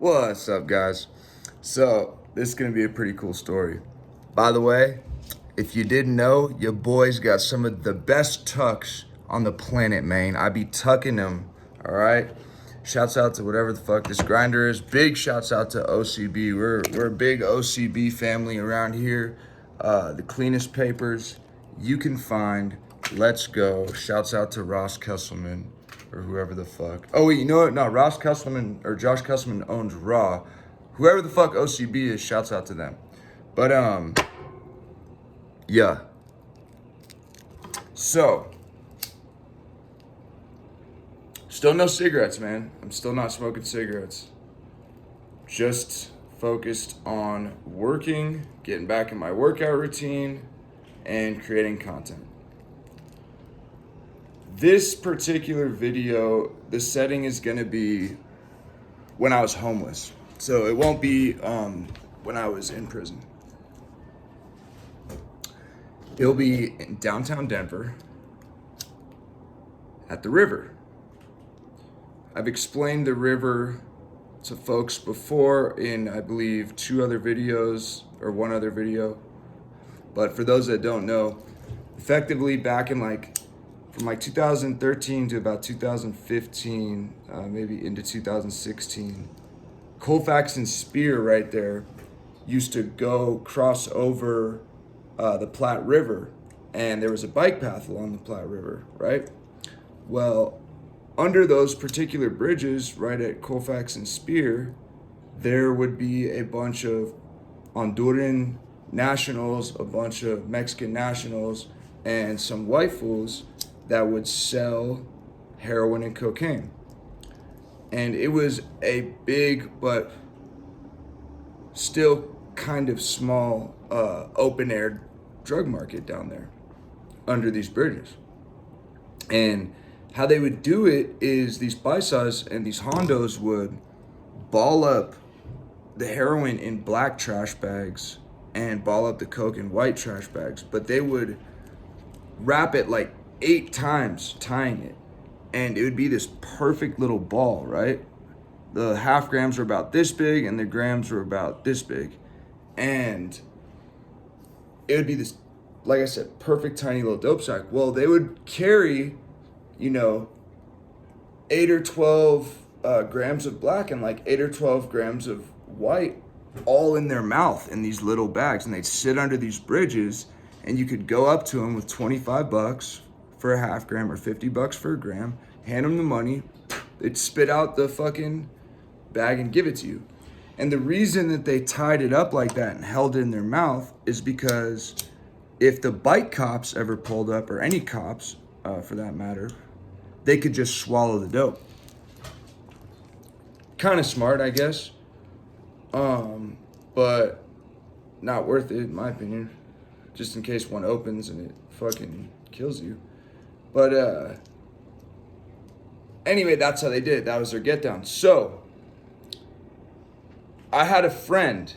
What's up, guys? So, this is going to be a pretty cool story. By the way, if you didn't know, your boy's got some of the best tucks on the planet, man. I be tucking them, all right? Shouts out to whatever the fuck this grinder is. Big shouts out to OCB. We're a big OCB family around here. The cleanest papers you can find. Let's go. Shouts out to Ross Kesselman or whoever the fuck. Oh wait, you know what? No, Ross Kesselman or Josh Kesselman owns Raw. Whoever the fuck OCB is, shouts out to them. But yeah. So, still no cigarettes, man. I'm still not smoking cigarettes. Just focused on working, getting back in my workout routine, and creating content. This particular video, the setting is gonna be when I was homeless. So it won't be when I was in prison. It'll be in downtown Denver at the river. I've explained the river to folks before in, I believe, two other videos or one other video. But for those that don't know, effectively back in from 2013 to about 2015, maybe into 2016, Colfax and Spear right there used to go cross over the Platte River, and there was a bike path along the Platte River, right? Well, under those particular bridges, right at Colfax and Spear, there would be a bunch of Honduran nationals, a bunch of Mexican nationals, and some white fools that would sell heroin and cocaine. And it was a big but still kind of small open-air drug market down there under these bridges. And how they would do it is these paisas and these hondos would ball up the heroin in black trash bags and ball up the coke in white trash bags, but they would wrap it like 8 times, tying it, and it would be this perfect little ball, right? The half grams were about this big and the grams were about this big, and it would be this, like I said, perfect tiny little dope sack. Well, they would carry 8 or 12 grams of black and like 8 or 12 grams of white all in their mouth in these little bags, and they'd sit under these bridges, and you could go up to them with 25 bucks for a half gram or 50 bucks for a gram, hand them the money, they'd spit out the fucking bag and give it to you. And the reason that they tied it up like that and held it in their mouth is because if the bike cops ever pulled up, or any cops for that matter, they could just swallow the dope. Kind of smart, I guess, but not worth it in my opinion, just in case one opens and it fucking kills you. But anyway, that's how they did it. That was their get down. So I had a friend,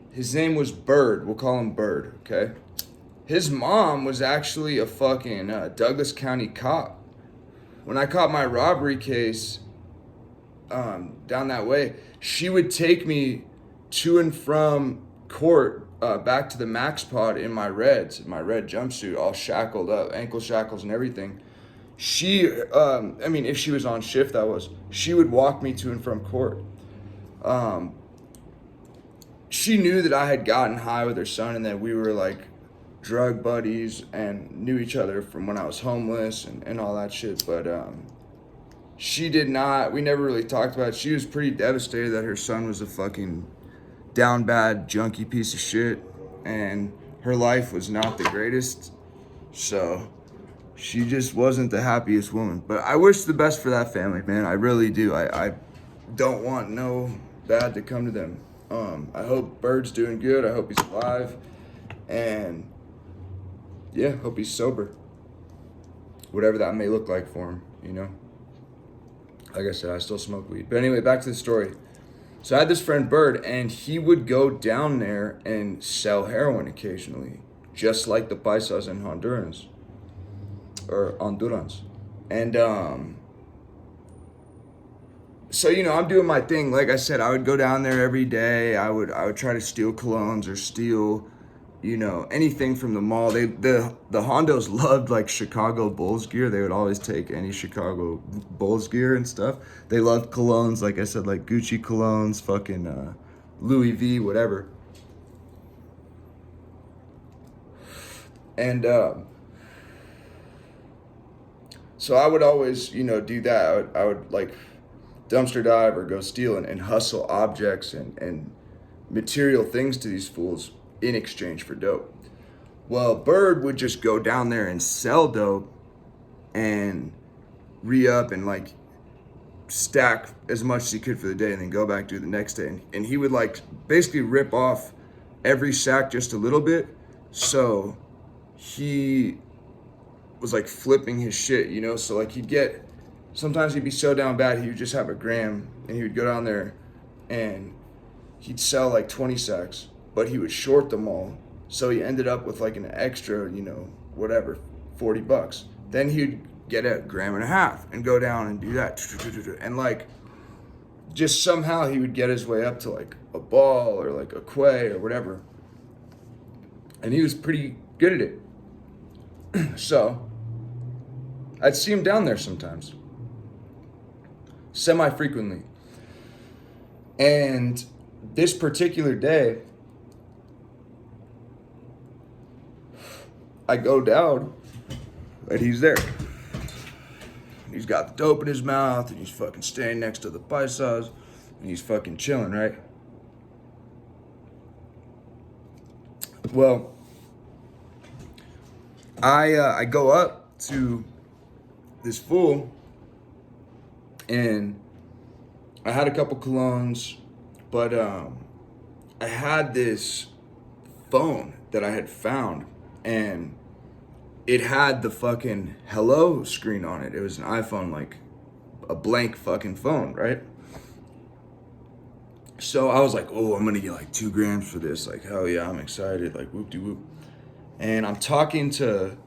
his name was Bird, we'll call him Bird, okay? His mom was actually a fucking Douglas County cop. When I caught my robbery case down that way, she would take me to and from court, back to the Max Pod in my red jumpsuit, all shackled up, ankle shackles and everything. She, if she was on shift, she would walk me to and from court. She knew that I had gotten high with her son and that we were like drug buddies and knew each other from when I was homeless and all that shit. But she did not, we never really talked about it. She was pretty devastated that her son was a fucking down bad, junky piece of shit, and her life was not the greatest. So she just wasn't the happiest woman. But I wish the best for that family, man. I really do. I don't want no bad to come to them. I hope Bird's doing good. I hope he's alive. And yeah, hope he's sober. Whatever that may look like for him, Like I said, I still smoke weed. But anyway, back to the story. So I had this friend Bird, and he would go down there and sell heroin occasionally, just like the paisas in Honduras. And So, you know, I'm doing my thing. Like I said, I would go down there every day. I would try to steal colognes or steal, you know, anything from the mall. The Hondos loved like Chicago Bulls gear. They would always take any Chicago Bulls gear and stuff. They loved colognes, like I said, like Gucci colognes, fucking Louis V, whatever. And so I would always, you know, do that. I would like dumpster dive or go steal and hustle objects and material things to these fools in exchange for dope. Well, Bird would just go down there and sell dope and re-up and like stack as much as he could for the day and then go back do the next day. And he would like basically rip off every sack just a little bit. So he was like flipping his shit, you know? So like sometimes he'd be so down bad, he would just have a gram and he would go down there and he'd sell like 20 sacks, but he would short them all. So he ended up with like an extra, you know, whatever, $40. Then he'd get a gram and a half and go down and do that. And like, just somehow he would get his way up to like a ball or like a quay or whatever. And he was pretty good at it. So I'd see him down there sometimes, semi-frequently. And this particular day, I go down and he's there. He's got the dope in his mouth and he's fucking standing next to the paisas and he's fucking chilling, right? Well, I go up to this fool and I had a couple colognes, but I had this phone that I had found and it had the fucking hello screen on it. It was an iPhone, like a blank fucking phone, right? So I was like, oh, I'm gonna get like 2 grams for this. Like, hell yeah, I'm excited. Like, whoop de whoop. And I'm talking to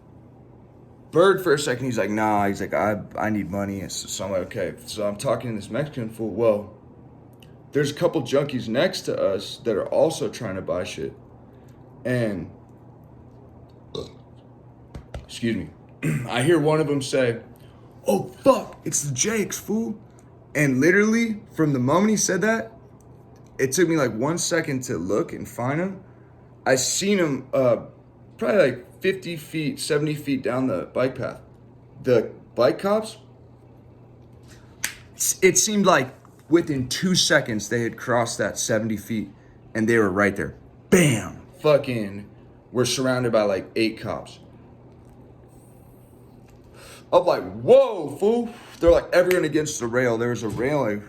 Bird for a second. He's like, nah. He's like, I need money. So I'm like, okay. So I'm talking to this Mexican fool. Well, there's a couple junkies next to us that are also trying to buy shit. And, excuse me, I hear one of them say, oh, fuck, it's the Jakes, fool. And literally, from the moment he said that, it took me like 1 second to look and find him. I seen him probably like 50 feet, 70 feet down the bike path. The bike cops, it seemed like within 2 seconds they had crossed that 70 feet and they were right there. Bam! Fucking, we're surrounded by like 8 cops. I'm like, whoa, fool. They're like everyone against the rail. There was a railing.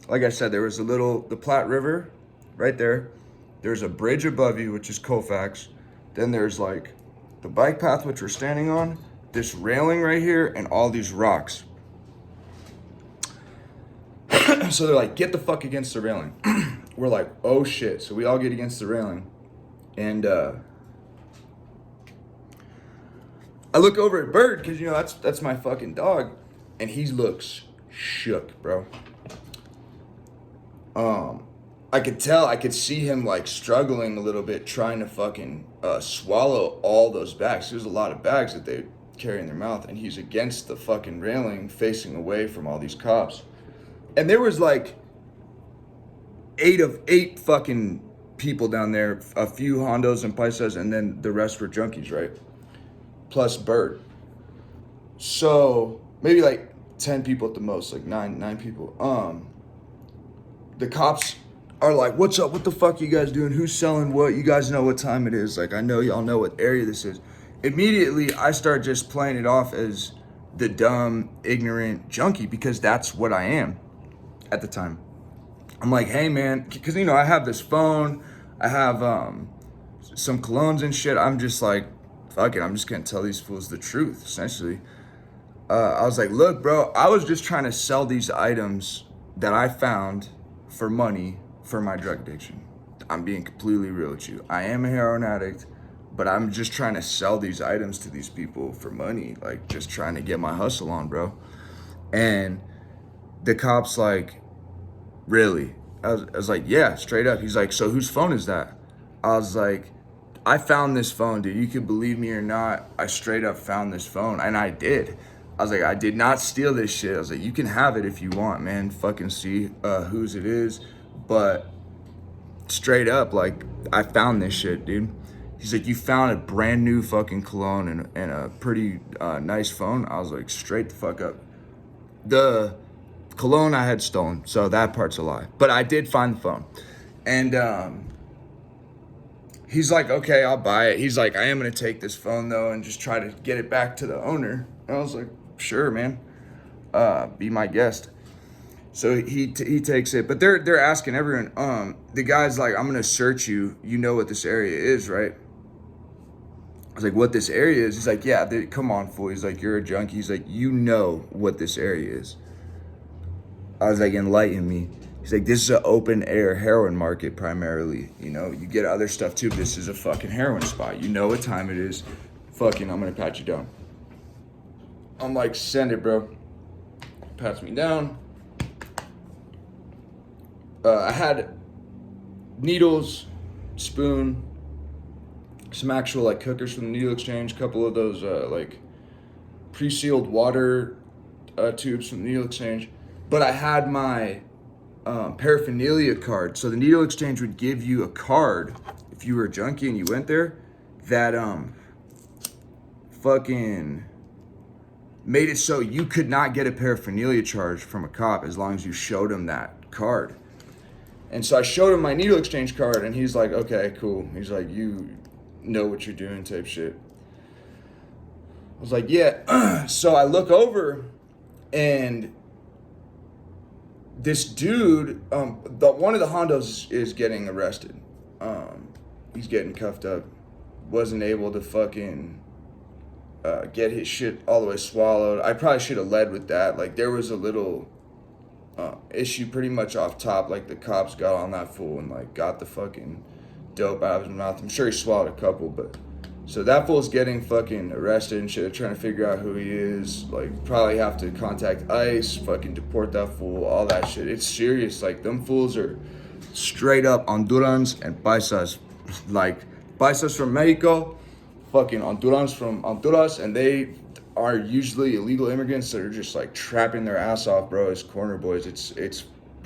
Like I said, there was the Platte River right there. There's a bridge above you, which is Colfax. Then there's like the bike path, which we're standing on, this railing right here, and all these rocks. So they're like, get the fuck against the railing. We're like, oh shit. So we all get against the railing. And I look over at Bird, because, you know, that's my fucking dog. And he looks shook, bro. I could see him like struggling a little bit, trying to fucking swallow all those bags. There's a lot of bags that they carry in their mouth, and he's against the fucking railing, facing away from all these cops. And there was like 8 fucking people down there, a few Hondos and Paisas, and then the rest were junkies, right? Plus Bird. So maybe like 10 people at the most, like nine people. The cops are like, what's up? What the fuck you guys doing? Who's selling what? You guys know what time it is. Like, I know y'all know what area this is. Immediately, I start just playing it off as the dumb, ignorant junkie, because that's what I am at the time. I'm like, hey, man, because, you know, I have this phone. I have some colognes and shit. I'm just like, fuck it. I'm just going to tell these fools the truth, essentially. I was like, look, bro, I was just trying to sell these items that I found for money for my drug addiction. I'm being completely real with you. I am a heroin addict, but I'm just trying to sell these items to these people for money, like just trying to get my hustle on, bro. And the cop's like, really? I was like, yeah, straight up. He's like, so whose phone is that? I was like, I found this phone, dude. You can believe me or not, I straight up found this phone, and I did. I was like, I did not steal this shit. I was like, you can have it if you want, man. Fucking see whose it is. But straight up, like, I found this shit, dude. He's like, you found a brand new fucking cologne and a pretty nice phone? I was like, straight the fuck up. The cologne I had stolen, so that part's a lie. But I did find the phone. And he's like, okay, I'll buy it. He's like, I am gonna take this phone though and just try to get it back to the owner. And I was like, sure, man. Be my guest. So he takes it, but they're asking everyone. The guy's like, I'm gonna search you. You know what this area is, right? I was like, what this area is? He's like, yeah. Come on, fool. He's like, you're a junkie. He's like, you know what this area is. I was like, enlighten me. He's like, this is an open air heroin market primarily. You know, you get other stuff too, but this is a fucking heroin spot. You know what time it is. Fucking, I'm gonna pat you down. I'm like, send it, bro. Pats me down. I had needles, spoon, some actual like cookers from the needle exchange, a couple of those like pre-sealed water tubes from the needle exchange. But I had my paraphernalia card. So the needle exchange would give you a card if you were a junkie and you went there that fucking made it so you could not get a paraphernalia charge from a cop as long as you showed him that card. And so I showed him my needle exchange card, and he's like, okay, cool. He's like, you know what you're doing type shit. I was like, yeah. So I look over, and this dude, one of the Hondos is getting arrested. He's getting cuffed up. Wasn't able to fucking get his shit all the way swallowed. I probably should have led with that. Like, there was a little issue pretty much off top. Like, the cops got on that fool and like got the fucking dope out of his mouth. I'm sure he swallowed a couple, but so that fool's getting fucking arrested and shit. They're trying to figure out who he is. Like, probably have to contact ICE, fucking deport that fool, all that shit. It's serious. Like, them fools are straight up Hondurans and paisas. Like, paisas from Mexico, fucking Hondurans from Honduras, and they are usually illegal immigrants that are just like trapping their ass off, bro, as corner boys. It's